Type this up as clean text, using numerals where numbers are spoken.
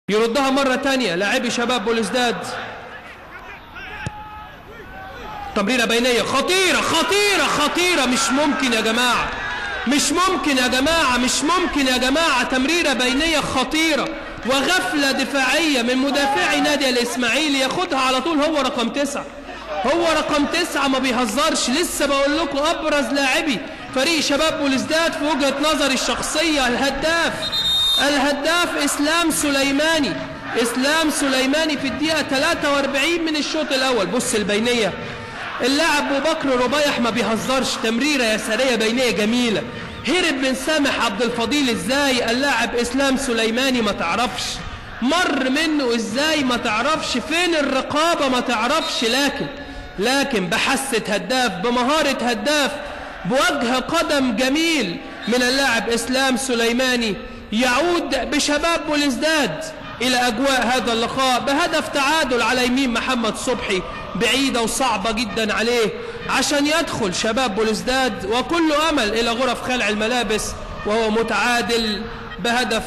يردها مرة تانية لاعبي شباب بوليسداد. تمريرة بينية خطيرة خطيرة خطيرة، مش ممكن يا جماعة، مش ممكن يا جماعة، مش ممكن يا جماعة. تمريرة بينية خطيرة وغفلة دفاعية من مدافعي نادي الإسماعيلي، ياخدها على طول. هو رقم 9، هو رقم 9 ما بيهزرش. لسه بقول لكم أبرز لاعبي فريق شباب بوليسداد في وجهة نظري الشخصية الهداف إسلام سليماني. إسلام سليماني في الدقيقة 43 من الشوط الأول. بص البينية، اللاعب أبو بكر ربيح ما بيهزرش، تمريرة يسارية بينية جميلة، هرب من سامح عبد الفضيل ازاي اللاعب إسلام سليماني ما تعرفش، مر منه ازاي ما تعرفش، فين الرقابة ما تعرفش، لكن بحسة هداف، بمهارة هداف، بوجه قدم جميل من اللاعب إسلام سليماني، يعود بشباب بوليسداد إلى أجواء هذا اللقاء بهدف تعادل على يمين محمد صبحي، بعيدة وصعبة جدا عليه عشان يدخل شباب بوليسداد وكل أمل إلى غرف خلع الملابس، وهو متعادل بهدف